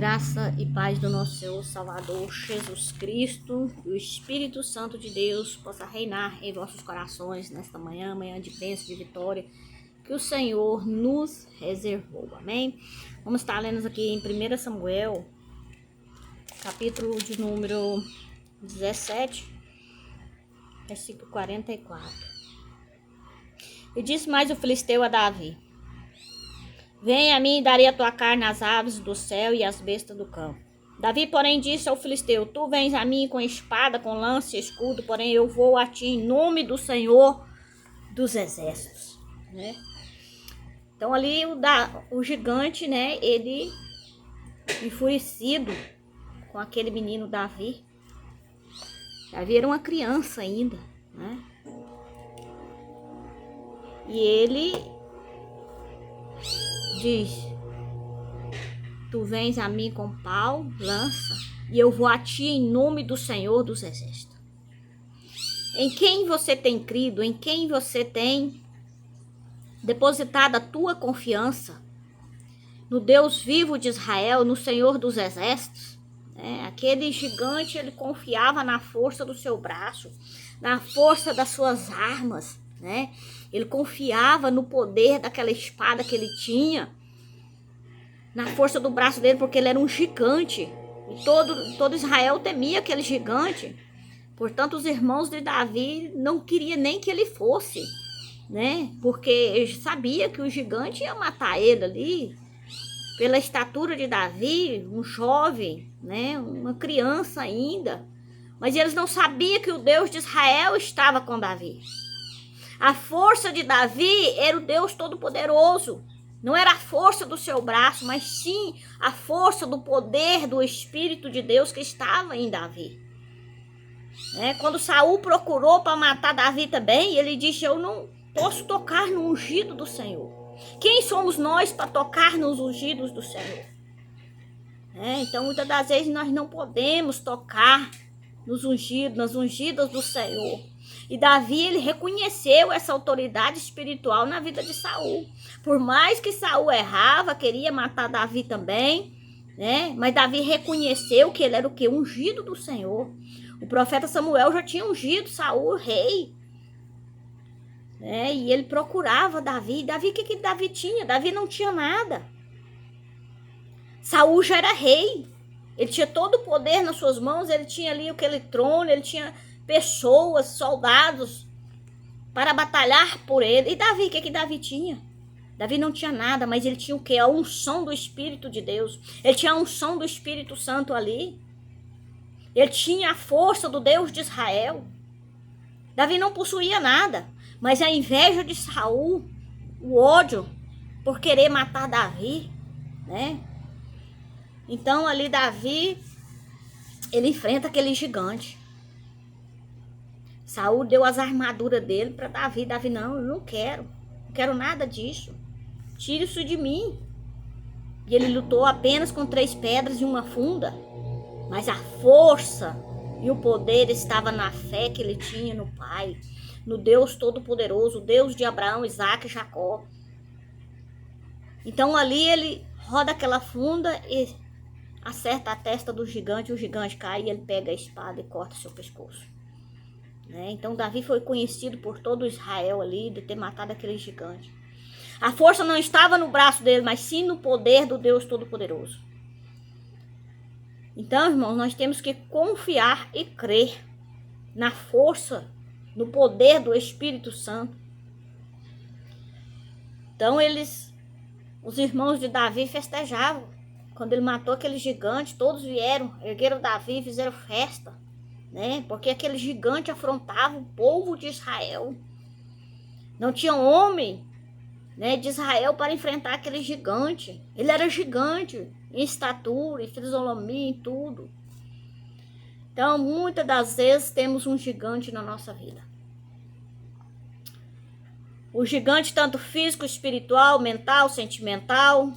Graça e paz do nosso Senhor Salvador Jesus Cristo e o Espírito Santo de Deus possa reinar em vossos corações nesta manhã, manhã de bênção, de vitória que o Senhor nos reservou, amém? Vamos estar lendo aqui em 1 Samuel, capítulo de número 17, versículo 44. E disse mais o filisteu a Davi: Vem a mim e darei a tua carne às aves do céu e às bestas do campo. Davi, porém, disse ao filisteu: Tu vens a mim com espada, com lança e escudo, porém eu vou a ti em nome do Senhor dos exércitos. Né? Então ali o gigante, né, ele enfurecido com aquele menino Davi. Davi era uma criança ainda, né? E ele diz: Tu vens a mim com pau, lança, e eu vou a ti em nome do Senhor dos Exércitos. Em quem você tem crido, em quem você tem depositado a tua confiança? No Deus vivo de Israel, no Senhor dos Exércitos. Aquele gigante, ele confiava na força do seu braço, na força das suas armas, né? Ele confiava no poder daquela espada que ele tinha, na força do braço dele, porque ele era um gigante. E todo Israel temia aquele gigante. Portanto, os irmãos de Davi não queriam nem que ele fosse, né? Porque eles sabiam que o gigante ia matar ele ali, pela estatura de Davi, um jovem, né? Uma criança ainda. Mas eles não sabiam que o Deus de Israel estava com Davi. A força de Davi era o Deus Todo-Poderoso. Não era a força do seu braço, mas sim a força do poder do Espírito de Deus que estava em Davi. Quando Saul procurou para matar Davi também, ele disse: Eu não posso tocar no ungido do Senhor. Quem somos nós para tocar nos ungidos do Senhor? Então, muitas das vezes nós não podemos tocar nos ungidos, nas ungidas do Senhor. E Davi, ele reconheceu essa autoridade espiritual na vida de Saul. Por mais que Saul errava, queria matar Davi também, né? Mas Davi reconheceu que ele era o quê? Ungido do Senhor. O profeta Samuel já tinha ungido Saul rei. E ele procurava Davi. Davi, o que Davi tinha? Davi não tinha nada. Saul já era rei. Ele tinha todo o poder nas suas mãos, ele tinha ali aquele trono, ele tinha pessoas, soldados para batalhar por ele. E Davi, o que Davi tinha? Davi não tinha nada, mas ele tinha o quê? A unção do Espírito de Deus. Ele tinha a unção do Espírito Santo ali. Ele tinha a força do Deus de Israel. Davi não possuía nada, mas a inveja de Saul, o ódio por querer matar Davi, né? Então ali Davi, ele enfrenta aquele gigante. Saul deu as armaduras dele para Davi. Davi: não, eu não quero nada disso. Tire isso de mim. E ele lutou apenas com 3 pedras e uma funda. Mas a força e o poder estava na fé que ele tinha no Pai, no Deus Todo-Poderoso, o Deus de Abraão, Isaac e Jacó. Então ali ele roda aquela funda e acerta a testa do gigante. O gigante cai e ele pega a espada e corta seu pescoço. Então Davi foi conhecido por todo Israel ali de ter matado aquele gigante. A força não estava no braço dele, mas sim no poder do Deus Todo-Poderoso. Então, irmãos, nós temos que confiar e crer na força, no poder do Espírito Santo. Então os irmãos de Davi festejavam. Quando ele matou aquele gigante, todos vieram, ergueram Davi e fizeram festa. Porque aquele gigante afrontava o povo de Israel. Não tinha homem, de Israel para enfrentar aquele gigante. Ele era gigante em estatura, em fisionomia, em tudo. Então, muitas das vezes temos um gigante na nossa vida. O gigante tanto físico, espiritual, mental, sentimental.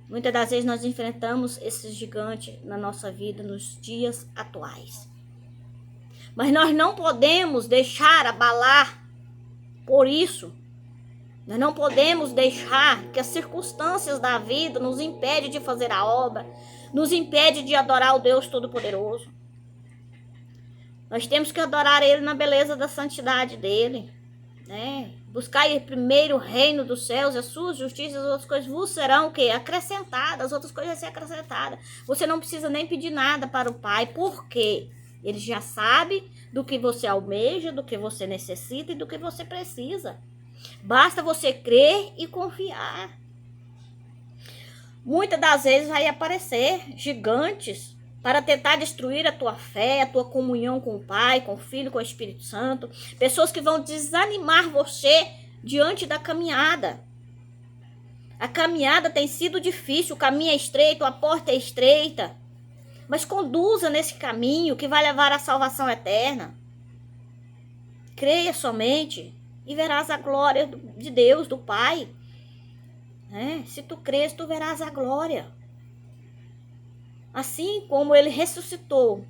Muitas das vezes nós enfrentamos esse gigante na nossa vida nos dias atuais. Mas nós não podemos deixar abalar por isso. Nós não podemos deixar que as circunstâncias da vida nos impedem de fazer a obra, nos impede de adorar o Deus Todo-Poderoso. Nós temos que adorar Ele na beleza da santidade dEle, né? Buscar primeiro o reino dos céus, a sua justiça, as outras coisas vos serão o quê? Acrescentadas, as outras coisas vão ser acrescentadas. Você não precisa nem pedir nada para o Pai, por quê? Ele já sabe do que você almeja, do que você necessita e do que você precisa. Basta você crer e confiar. Muitas das vezes vai aparecer gigantes para tentar destruir a tua fé, a tua comunhão com o Pai, com o Filho, com o Espírito Santo. Pessoas que vão desanimar você diante da caminhada. A caminhada tem sido difícil, o caminho é estreito, a porta é estreita. Mas conduza nesse caminho que vai levar à salvação eterna. Creia somente e verás a glória de Deus, do Pai. Se tu crês, tu verás a glória. Assim como ele ressuscitou,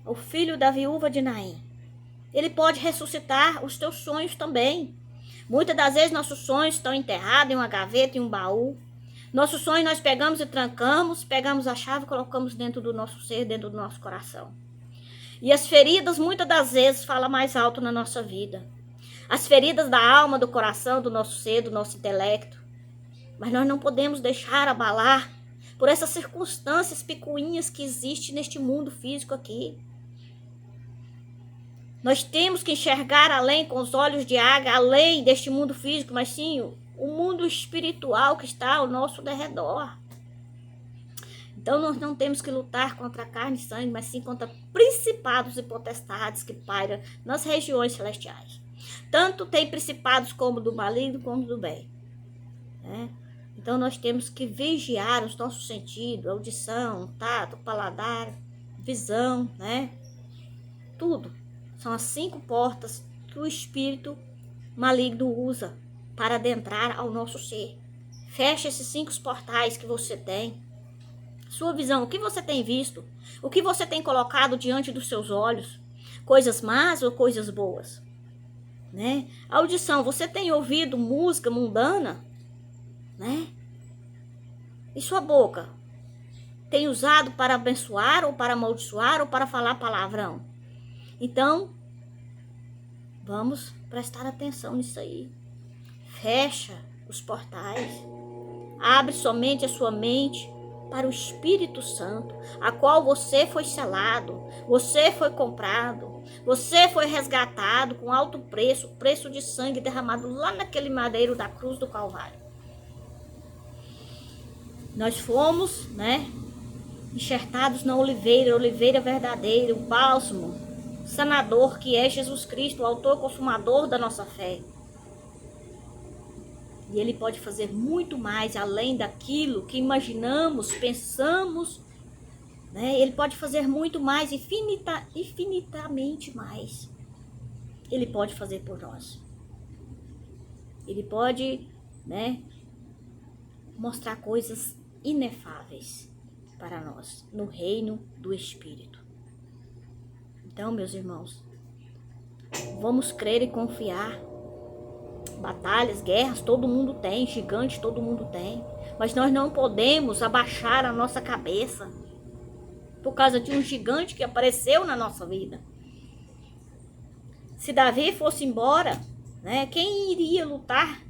o filho da viúva de Naim, ele pode ressuscitar os teus sonhos também. Muitas das vezes nossos sonhos estão enterrados em uma gaveta, em um baú. Nossos sonhos nós pegamos e trancamos, pegamos a chave e colocamos dentro do nosso ser, dentro do nosso coração. E as feridas muitas das vezes falam mais alto na nossa vida. As feridas da alma, do coração, do nosso ser, do nosso intelecto. Mas nós não podemos deixar abalar por essas circunstâncias picuinhas que existem neste mundo físico aqui. Nós temos que enxergar além, com os olhos de águia, além deste mundo físico, mas sim o mundo espiritual que está ao nosso derredor. Então nós não temos que lutar contra a carne e sangue, mas sim contra principados e potestades que pairam nas regiões celestiais. Tanto tem principados como do maligno como do bem. Então nós temos que vigiar os nossos sentidos, audição, tato, paladar, visão, Tudo. São as 5 portas que o espírito maligno usa para adentrar ao nosso ser. Feche esses 5 portais que você tem. Sua visão, o que você tem visto? O que você tem colocado diante dos seus olhos? Coisas más ou coisas boas? Audição, você tem ouvido música mundana? E sua boca? Tem usado para abençoar ou para amaldiçoar ou para falar palavrão? Então, vamos prestar atenção nisso aí. Fecha os portais. Abre somente a sua mente para o Espírito Santo, a qual você foi selado, você foi comprado, você foi resgatado com alto preço, preço de sangue derramado lá naquele madeiro da cruz do Calvário. Nós fomos, enxertados na oliveira, oliveira verdadeira, o bálsamo sanador que é Jesus Cristo, o autor e consumador da nossa fé. E Ele pode fazer muito mais além daquilo que imaginamos, pensamos. Ele pode fazer muito mais, infinitamente mais. Ele pode fazer por nós. Ele pode, mostrar coisas inefáveis para nós no reino do Espírito. Então, meus irmãos, vamos crer e confiar. Batalhas, guerras, todo mundo tem, gigantes, todo mundo tem. Mas nós não podemos abaixar a nossa cabeça por causa de um gigante que apareceu na nossa vida. Se Davi fosse embora, quem iria lutar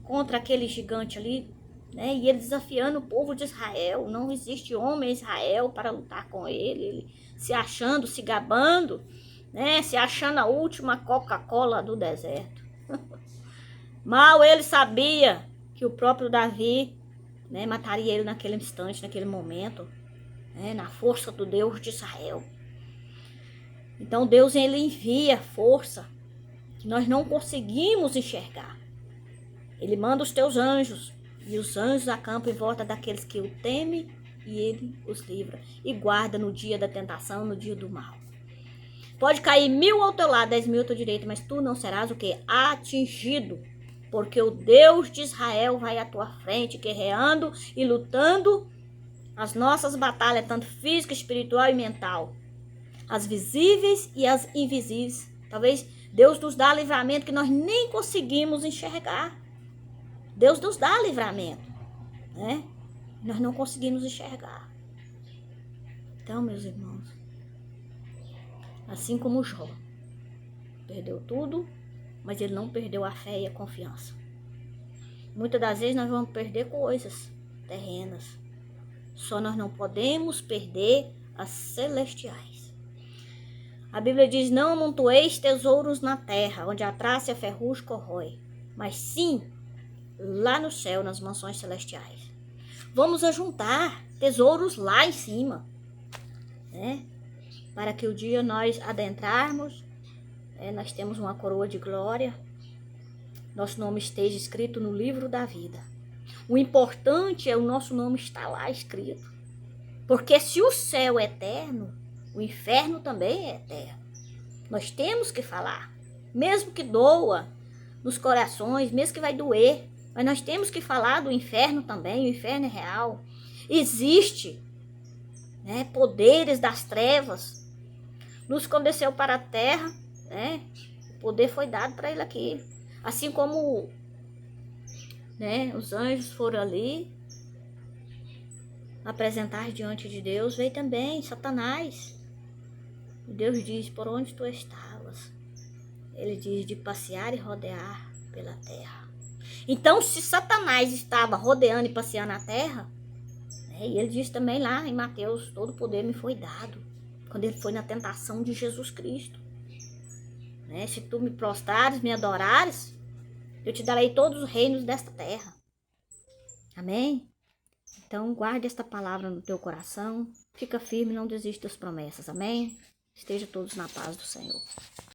contra aquele gigante ali? E ele desafiando o povo de Israel. Não existe homem em Israel para lutar com ele. Ele se achando, se gabando, se achando a última Coca-Cola do deserto. Mal ele sabia que o próprio Davi mataria ele naquele instante, naquele momento, na força do Deus de Israel. Então Deus, ele envia força que nós não conseguimos enxergar. Ele manda os teus anjos, e os anjos acampam em volta daqueles que o temem, e ele os livra e guarda no dia da tentação, no dia do mal. Pode cair 1000 ao teu lado, 10.000 ao teu direito, mas tu não serás o quê? Atingido. Porque o Deus de Israel vai à tua frente, guerreando e lutando as nossas batalhas, tanto física, espiritual e mental. As visíveis e as invisíveis. Talvez Deus nos dá livramento que nós nem conseguimos enxergar. Deus nos dá livramento, né? Nós não conseguimos enxergar. Então, meus irmãos, assim como Jó, perdeu tudo, mas ele não perdeu a fé e a confiança. Muitas das vezes nós vamos perder coisas terrenas, só nós não podemos perder as celestiais. A Bíblia diz: não amontoeis tesouros na terra, onde a traça e a ferrugem corrói, mas sim lá no céu, nas mansões celestiais. Vamos ajuntar tesouros lá em cima, né? Para que o dia nós adentrarmos, nós temos uma coroa de glória, nosso nome esteja escrito no livro da vida. O importante é o nosso nome estar lá escrito. Porque se o céu é eterno, o inferno também é eterno. Nós temos que falar, mesmo que doa nos corações, mesmo que vai doer, mas nós temos que falar do inferno também. O inferno é real. Existe, né, poderes das trevas. Nos condesceu para a terra, né? O poder foi dado para ele aqui. Assim como, né, os anjos foram ali apresentar diante de Deus, veio também Satanás. E Deus diz: por onde tu estavas? Ele diz: de passear e rodear pela terra. Então, se Satanás estava rodeando e passeando a terra, né, e ele diz também lá em Mateus: todo poder me foi dado, quando ele foi na tentação de Jesus Cristo, né? Se tu me prostrares, me adorares, eu te darei todos os reinos desta terra. Amém? Então, guarde esta palavra no teu coração. Fica firme, não desista das promessas. Amém? Esteja todos na paz do Senhor.